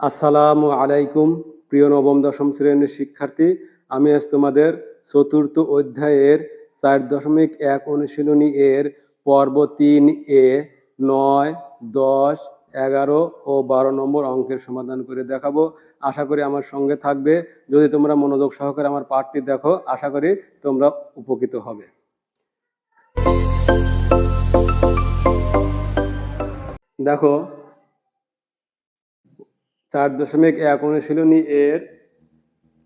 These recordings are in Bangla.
আসসালামু আলাইকুম প্রিয় নবম দশম শ্রেণীর শিক্ষার্থী। আমি আজ তোমাদের চতুর্থ অধ্যায়ের 4.1 অনুশীলনী এর পর্ব 3 এ 9, 10, 11 ও 12 নম্বর অঙ্কের সমাধান করে দেখাবো। আশা করি আমার সঙ্গে থাকবে। যদি তোমরা মনোযোগ সহকারে আমার পাঠটি দেখো, আশা করি তোমরা উপকৃত হবে। দেখো 4.1 অনুশীলনী এর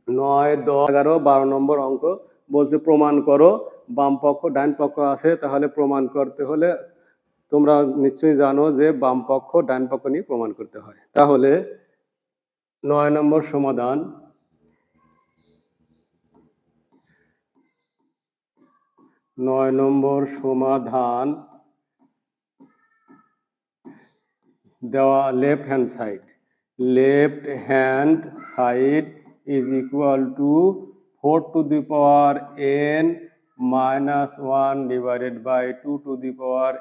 9, 10, 11, 12 নম্বর অঙ্ক বলছে প্রমাণ করো। বাম পক্ষ ডান পক্ষ আছে, তাহলে প্রমাণ করতে হলে তোমরা নিশ্চয়ই জানো যে বাম পক্ষ ডান পক্ষ নিয়ে প্রমাণ করতে হয়। তাহলে 9 নম্বর সমাধান। দেওয়া left hand side is equal two 4 to the power n minus 1 divided by 2 to the power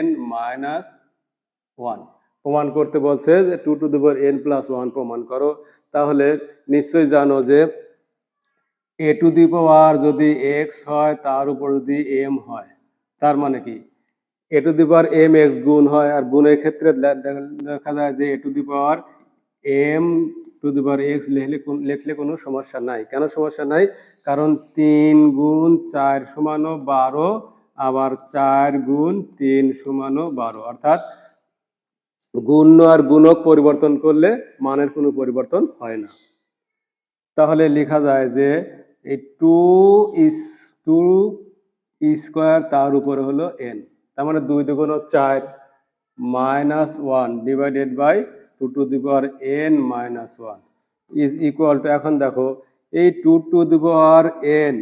n minus 1 প্রমাণ করতে বলছে যে 2 to the power n plus 1 প্রমাণ করো। তাহলে নিশ্চয়ই জানো যে a to the power যদি x হয় তার উপর যদি m হয়, তার মানে কি a to the power m x গুণ হয়, আর গুণের ক্ষেত্রে দেখা যায় যে a to the power m to the power x লিখলে কোনো সমস্যা নাই। কেন সমস্যা নাই? কারণ 3 গুণ 4 সমান 12, আবার 4 গুণ 3 সমান 12, অর্থাৎ গুণ্য আর গুণক পরিবর্তন করলে মানের কোনো পরিবর্তন হয় না। তাহলে লেখা যায় যে এই 2 স্কোয়ার তার উপরে হলো n, তার মানে 2 দুগুণ 4 minus 1 divided by 2 to the power n minus 1 is equal to, এখন দেখো এই 2 to the power n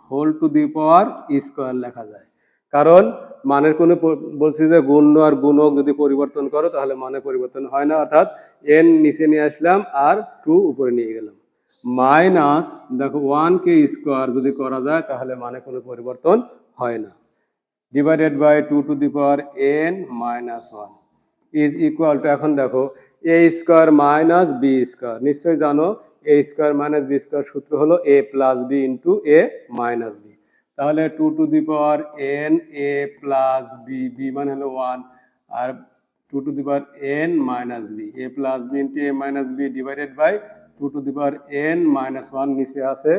whole to the power square লেখা যায়, কারণ মানের কোনো বলছি যে গুণ্য আর গুণক যদি পরিবর্তন করো তাহলে মানের পরিবর্তন হয় না, অর্থাৎ n নিচে নিয়ে আসলাম আর 2 উপরে নিয়ে গেলাম। মাইনাস দেখো 1 কে স্কোয়ার যদি করা যায় তাহলে মানে কোনো পরিবর্তন হয় না, divided by 2 to the power n minus 1 is equal to, এখন দেখো a square minus B square, নিশ্চয়ই জানো a square minus B square সূত্র হলো a plus B into a minus B. তাহলে 2 to the power n a plus B, B মানে হলো 1, আর 2 to the power n minus B, a plus B into a minus B divided by 2 to the power n minus 1 নিচে আছে।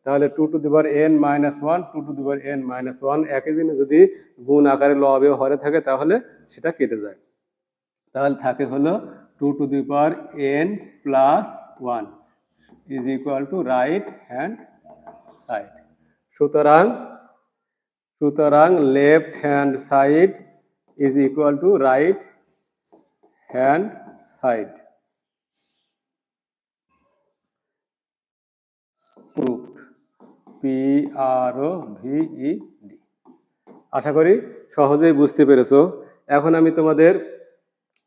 তাহলে 2 to the power n minus 1, 2 to the power n minus 1 একই দিনে যদি গুণ আকারে লবে হরে থাকে তাহলে সেটা কেটে যায়, তাহলে থাকে হলো 2 to the power n plus 1 is equal to right hand side। সুতরাং left hand side is equal to right hand side। Proved, PROVED। আশা করি সহজেই বুঝতে পেরেছো। এখন আমি তোমাদের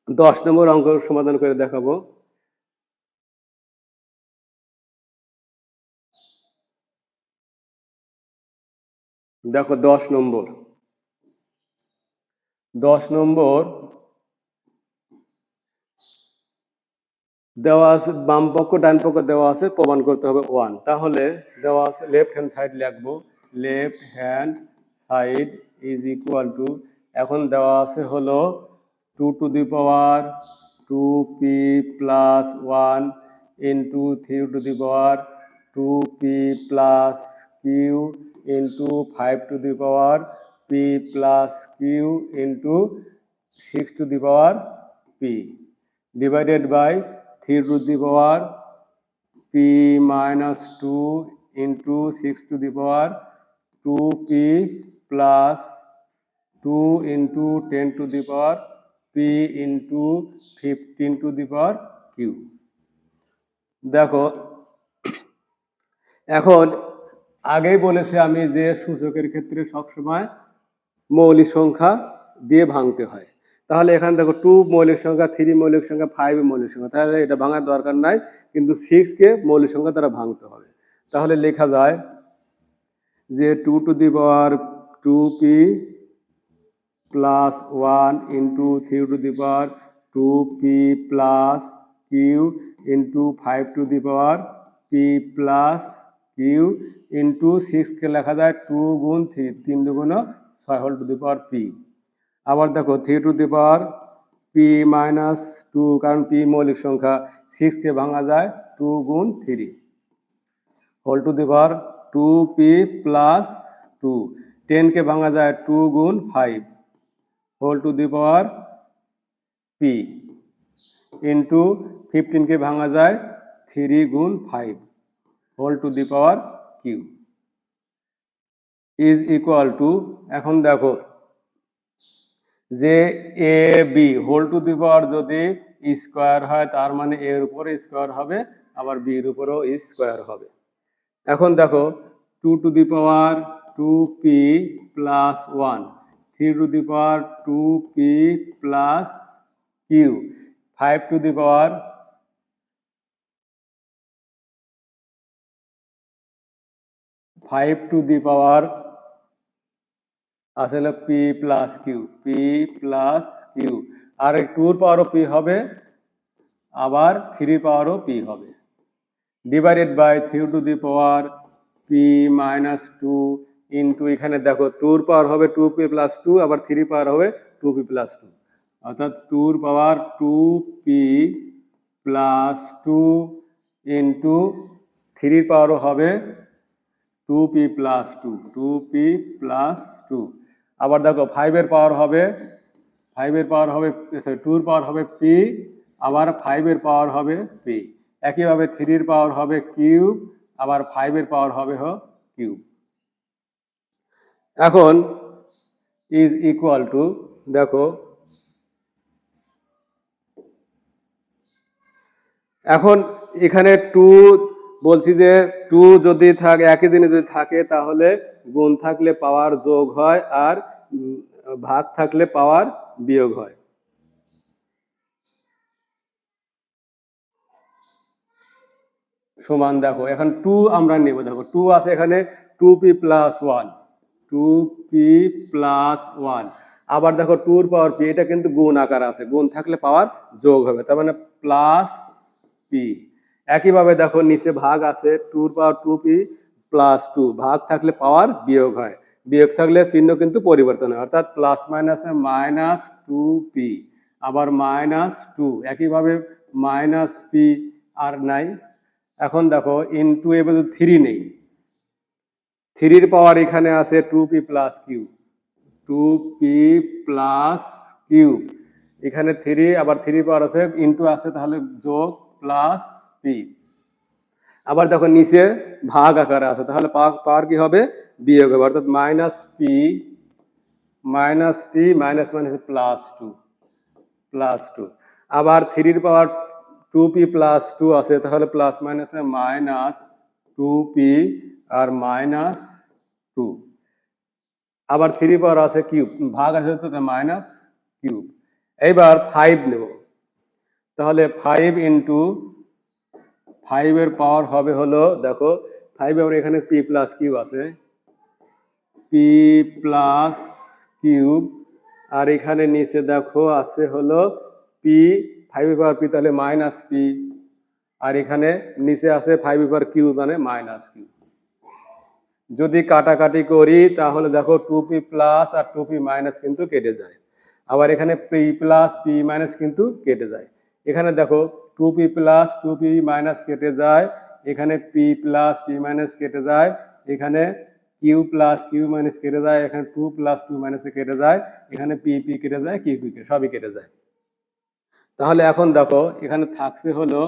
10 নম্বর অঙ্ক সমাধান করে দেখাবো। দেখো 10 নম্বর দেওয়া আছে, বাম পক্ষ ডান পক্ষ দেওয়া আছে, প্রমাণ করতে হবে 1। তাহলে দেওয়া আছে লেফট হ্যান্ড সাইড লিখবো, left hand side is equal to, এখন দেওয়া আছে হলো 2 to the power 2p plus 1 into 3 to the power 2p plus q into 5 to the power p plus q into 6 to the power p divided by 3 to the power p minus 2 into 6 to the power 2p plus 2 into 10 to the power p into 15 to the power q। দেখো এখন আগেই বলেছি আমি যে সূচকের ক্ষেত্রে সবসময় মৌলিক সংখ্যা দিয়ে ভাঙতে হয়। তাহলে এখানে দেখো 2 মৌলিক সংখ্যা, 3 মৌলিক সংখ্যা, 5 মৌলিক সংখ্যা, তাহলে এটা ভাঙার দরকার নাই, কিন্তু 6 কে মৌলিক সংখ্যা দ্বারা ভাঙতে হবে। তাহলে লেখা যায় যে 2 to the power 2p plus 1 into 3 to the power 2p plus q into 5 to the power P plus Q into 6কে লেখা যায় 2 গুণ 3, 3 দুগুণ 6 whole to the power P. আবার দেখো 3 to the power P minus 2, কারণ পি মৌলিক সংখ্যা, 6কে ভাঙা যায় 2 গুণ 3 whole to the power 2p plus 2, 10কে ভাঙা যায় 2 গুণ 5 whole to the power P into 15কে ভাঙা যায় 3 গুণ 5 whole to the power Q is equal to, এখন দেখো যে A B whole to the power যদি স্কোয়ার হয় তার মানে এর উপরে স্কোয়ার হবে, আবার বির উপরেও স্কোয়ার হবে। এখন দেখো 2 to the power 2p plus 1, 3 to the power 2p plus Q, 5 to the power 5 to the power আসলে P plus Q, P plus Q, আর 2 পাওয়ারও পি হবে, আবার 3 পাওয়ারও পি হবে, divided by 3 to the power P minus 2 into এখানে দেখো 2 পাওয়ার হবে 2p প্লাস 2, আবার 3 পাওয়ার হবে 2p প্লাস 2, অর্থাৎ 2 পাওয়ার 2p প্লাস 2 ইন্টু 3 পাওয়ারও হবে 2p প্লাস 2, 2p প্লাস 2, আবার দেখো 5 এর পাওয়ার হবে 2 এর পাওয়ার হবে p, আবার 5 এর পাওয়ার হবে p, একইভাবে 3 এর পাওয়ার হবে কিউব, আবার 5 এর পাওয়ার হবে কিউব। এখন ইজ ইকুয়াল টু, দেখো এখন এখানে 2 বলছি যে 2 যদি থাকে একই জিনিস যদি থাকে তাহলে গুণ থাকলে পাওয়ার যোগ হয়, আর ভাগ থাকলে পাওয়ার বিয়োগ হয়। সমান দেখো এখন 2 আমরা নেব, দেখো 2 আছে এখানে 2p প্লাস 1, 2p প্লাস 1, আবার দেখো 2 এর পাওয়ার p, এটা কিন্তু গুণ আকার আছে, গুণ থাকলে পাওয়ার যোগ হবে, তার মানে প্লাস p। একইভাবে দেখো নিচে ভাগ আছে 2 এর পাওয়ার 2p প্লাস 2, ভাগ থাকলে পাওয়ার বিয়োগ হয়, বিয়োগ থাকলে চিহ্ন কিন্তু পরিবর্তন হয়, অর্থাৎ প্লাস মাইনাসে মাইনাস 2p, আবার মাইনাস 2, একইভাবে মাইনাস p আর নাই। এখন দেখো ইনটু এবার 3 নেই, 3 এর পাওয়ার এখানে আছে 2p plus Q, 2p plus Q, এখানে 3, আবার 3 পাওয়ার আছে ইনটু আছে, তাহলে যোগ প্লাস p, আবার দেখো নিচে ভাগ আকারে আছে, তাহলে পাওয়ার কি হবে বিয়োগ হবে, অর্থাৎ minus P minus minus plus 2 plus 2, আবার 3 এর পাওয়ার 2p প্লাস 2 আছে, তাহলে প্লাস মাইনাসে মাইনাস 2p আর মাইনাস 2, আবার 3 পাওয়ার আছে কিউব, ভাগ আছে তো মাইনাস কিউব। এইবার 5 নেব, তাহলে 5 ইন্টু 5 এর পাওয়ার হবে হলো, দেখো 5 এর এখানে p প্লাস কিউব আছে, p প্লাস কিউব, আর এখানে নিচে দেখো আছে হলো p, 5 এর পাওয়ার p তাহলে মাইনাস p, আর এখানে নিচে আছে 5 এর পাওয়ার কিউব মানে মাইনাস কিউব। যদি কাটাকাটি করি তাহলে দেখো 2p প্লাস আর 2p মাইনাস কিন্তু কেটে যায়, আবার এখানে p প্লাস p মাইনাস কিন্তু কেটে যায়, এখানে দেখো 2p প্লাস 2p মাইনাস কেটে যায়, এখানে p প্লাস p মাইনাস কেটে যায়, এখানে কিউ প্লাস কিউ মাইনাস কেটে যায়, এখানে 2 প্লাস 2 মাইনাস কেটে যায়, এখানে p p কেটে যায়, কিউ কিউ সবই কেটে যায়। তাহলে এখন দেখো এখানে থাকছে হলো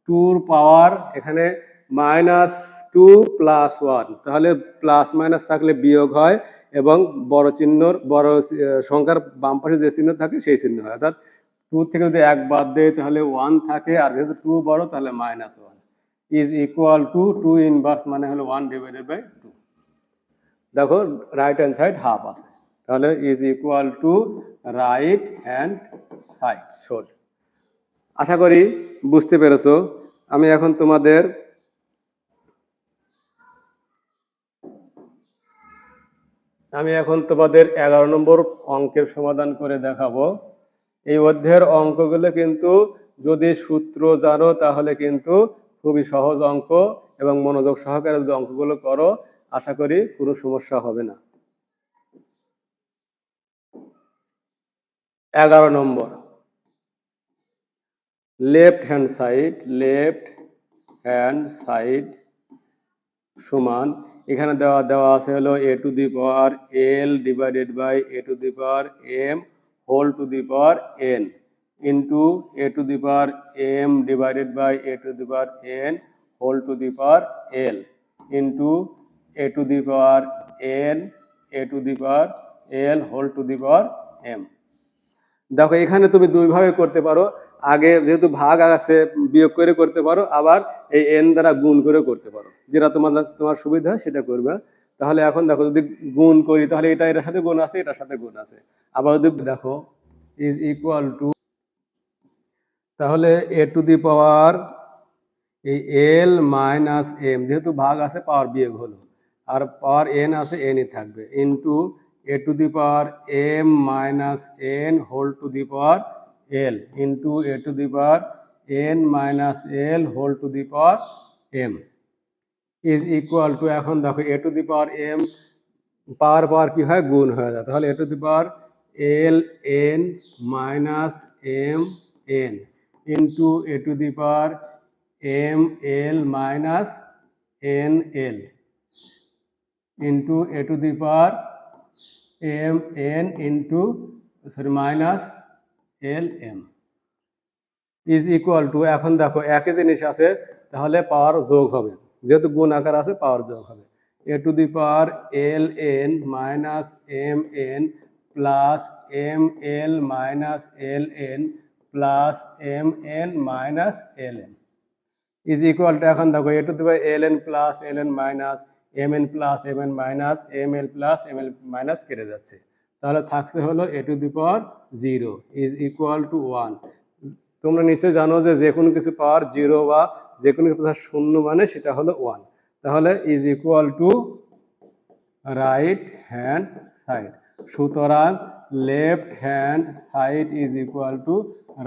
2 পাওয়ার এখানে মাইনাস 2 প্লাস 1, তাহলে প্লাস মাইনাস থাকলে বিয়োগ হয়, এবং বড় চিহ্নর বড় সংখ্যার বাম পাশে যে চিহ্ন থাকে সেই চিহ্ন হয়, অর্থাৎ 2 থেকে যদি 1 বাদ দেয় তাহলে 1 থাকে, আর যেহেতু 2 বড় তাহলে minus 1 is equal two 2 inverse মানে হলো 1 ডিভাইডেড বাই 2। দেখো রাইট হ্যান্ড সাইড হাফ আছে, তাহলে is equal to right hand side showed. আশা করি বুঝতে পেরেছো। আমি এখন তোমাদের 11 নম্বর অঙ্কের সমাধান করে দেখাবো। এই অধ্যায়ের অঙ্কগুলো কিন্তু যদি সূত্র জানো তাহলে কিন্তু খুবই সহজ অঙ্ক, এবং মনোযোগ সহকারে যদি অঙ্কগুলো করো আশা করি কোনো সমস্যা হবে না। 11 নম্বর, লেফট হ্যান্ড সাইড সমান, এখানে দেওয়া আছে হলো a to the power l divided by a to the power m whole to the power n into a to the power m divided by a to the power n whole to the power l into a to the power n a to the power l whole to the power m। দেখো এখানে তুমি দুইভাবে করতে পারো, আগে যেহেতু ভাগ আছে বিয়োগ করে করতে পারো, আবার এই n দ্বারা গুণ করে করতে পারো, যেটা তোমার সুবিধা হয় সেটা করবে। তাহলে এখন দেখো যদি গুণ করি তাহলে এটার সাথে গুণ আছে, এটার সাথে গুণ আছে। আবার যদি দেখো ইজ ইকুয়াল টু, তাহলে a টু দি পাওয়ার এই l মাইনাস m, যেহেতু ভাগ আছে পাওয়ার বিয়োগ হলো, আর পাওয়ার n আছে n ই থাকবে, into a to the power m minus n whole to the power l into a to the power n minus l whole to the power m is equal to, এখন দেখো a to the power m power কি হয়, গুণ হয়ে যায়, তাহলে a to the power l n minus m n into a to the power m l minus n l into a to the power m n into minus l m is equal to, এখন দেখো একই জিনিস আছে তাহলে পাওয়ার যোগ হবে, যেহেতু গুণ আকার আছে পাওয়ার যোগ হবে, a to the power l n minus m n plus m l minus l n plus m n minus l n is equal to, এখন দেখো a to the power l n plus l n minus m n plus m n minus m l plus m l minus কেটে যাচ্ছে, তাহলে থাকছে হলো a to the power 0 is equal to 1। তোমরা নিশ্চয়ই জানো যে যে কোনো কিছু পাওয়ার 0 বা যে কোনো কিছু শূন্য মানে সেটা হলো 1, তাহলে is equal to right hand side. সুতরাং left hand side is equal to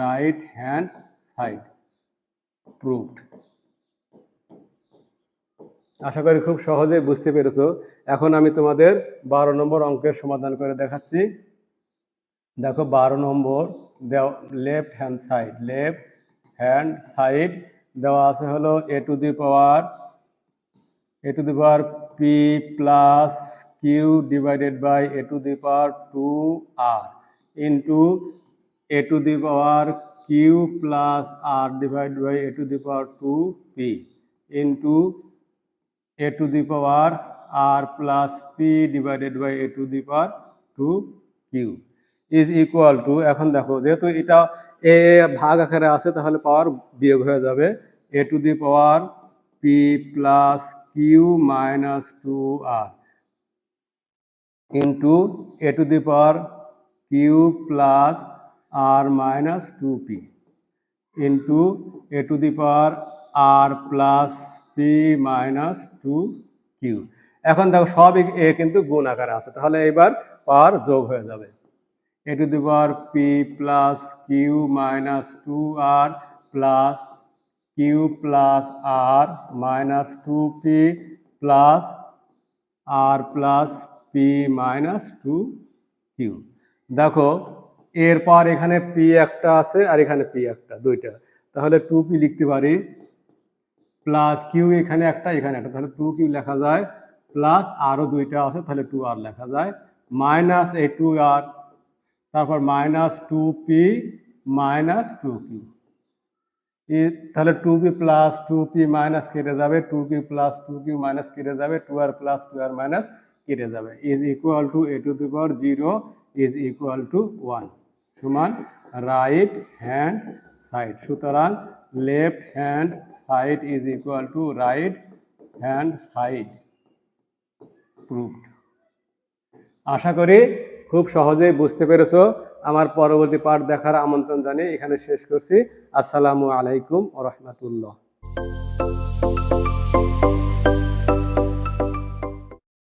right hand side, proved. আশা করি খুব সহজেই বুঝতে পেরেছো। এখন আমি তোমাদের 12 নম্বর অঙ্কের সমাধান করে দেখাচ্ছি। দেখো 12 নম্বর লেফট হ্যান্ড সাইড দেওয়া আছে হলো a to the power p plus q divided by a to the power 2r into a to the power q plus r divided by a to the power 2p into a to the power r plus p divided by a to the power 2q is equal to, এখন দেখো যেহেতু এটা এ ভাগ আকারে আছে তাহলে পাওয়ার বিয়োগ হয়ে যাবে, a to the power p plus q minus 2r into a to the power q plus r minus 2p into a to the power r plus p minus 2q। এখন দেখো সব এ কিন্তু গুণ আকারে আছে, তাহলে এবার পাওয়ার যোগ হয়ে যাবে, a to the power p plus q minus 2r plus q plus r minus 2p plus r plus p minus 2q। দেখো এরপর এখানে p একটা আছে আর এখানে p একটা, দুইটা, তাহলে 2p লিখতে পারি, প্লাস q এখানে একটা এখানে একটা, তাহলে 2q লেখা যায়, প্লাস আরও দুইটা আছে তাহলে 2r লেখা যায়, মাইনাস এই 2r, তারপর মাইনাস 2p মাইনাস 2q, তাহলে 2p প্লাস 2p মাইনাস কেটে যাবে, 2p প্লাস 2q মাইনাস কেটে যাবে, 2r প্লাস 2r মাইনাস কেটে যাবে, is equal to a to the power 0 is equal to 1 সমান রাইট হ্যান্ড সাইড। সুতরাং left hand side is equal to right hand side, proved. আশা করি খুব সহজেই বুঝতে পেরেছো। আমার পরবর্তী পাঠ দেখার আমন্ত্রণ জানিয়ে এখানে শেষ করছি। আসসালামু আলাইকুম ওয়া রাহমাতুল্লাহ।